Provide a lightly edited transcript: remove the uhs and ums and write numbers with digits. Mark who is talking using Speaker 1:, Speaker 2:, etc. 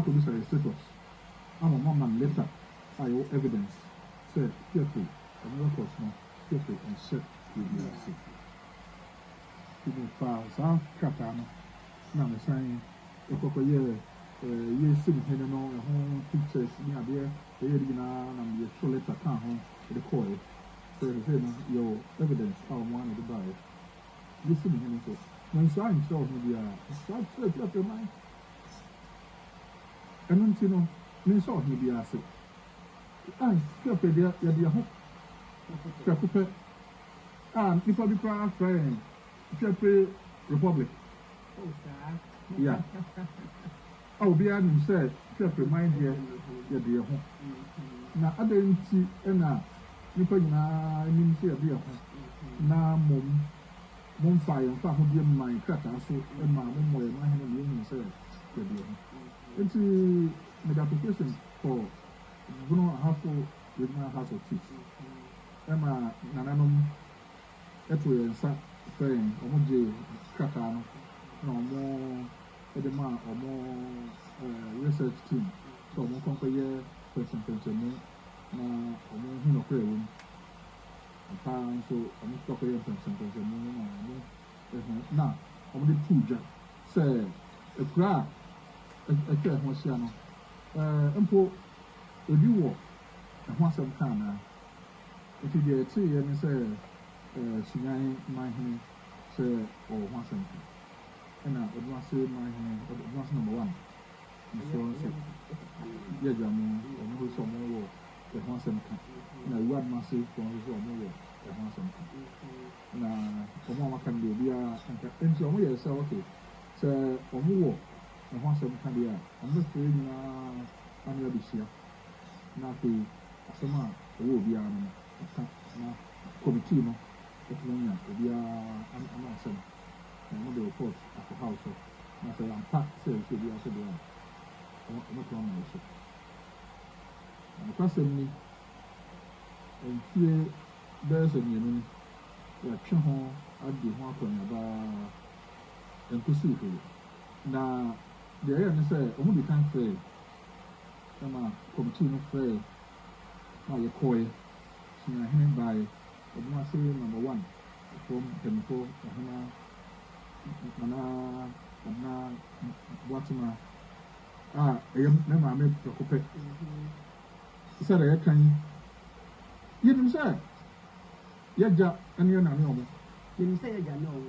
Speaker 1: could do a status. I'm a mom letter. I owe evidence. Say, careful. I'm not for small. Careful and set to be a sick. People file some catana. Now, I'm saying, a couple years, sitting here and all home pictures near there. The original and the show letter come home to the coil. So, your evidence, how one of the buy. You see me, so when so I'm sure maybe start to up your mind. And then, you know, me saw maybe I said, I feel there, you're home. If I be proud friend, Fair Republic. Yeah. Oh, be I said, Fair mind here, you're dear home. Now, I didn't see, and now, you put in a ministry of dear home. Now, Mon fire and found him my cutter, so and my more than 100 million said, it's made application for Bruno Hassel with my house of teeth. Emma Nananum Etway and Sat saying, Omoji Catano, no more edema or more research team. So, more company person, or more hino room. So I'm not going to now, I'm the two judge. Say, a crowd, a chair, Mosiano. Uncle, if you walk, and once I'm kind if you get a tea and say, Sunyani, my hand, say, or once I'm and I would not say my hand, but it was number one. So, yeah, Jamu, or no, some more. The Hansen now, what massive from his own way, the Hansen. Now, for more can be and so we are so okay. So, or more, the Hansen can be I'm not saying I'm your this year. Now, the Asama will be on committee, no, if you will be I'm awesome. And what the report at the house. Now, say I'm packed, say, should be also there. I'm not wrong with it. Personally, and fear there's a new action home at the one about and to see it. Now, the area say, only can say, come continue fair. Now, you call it, so I hang by the master number one from Tempo, Mana, Watama. I am never made to copy. Said I can you didn't say, yeah, and you're not normal.
Speaker 2: You say, I know,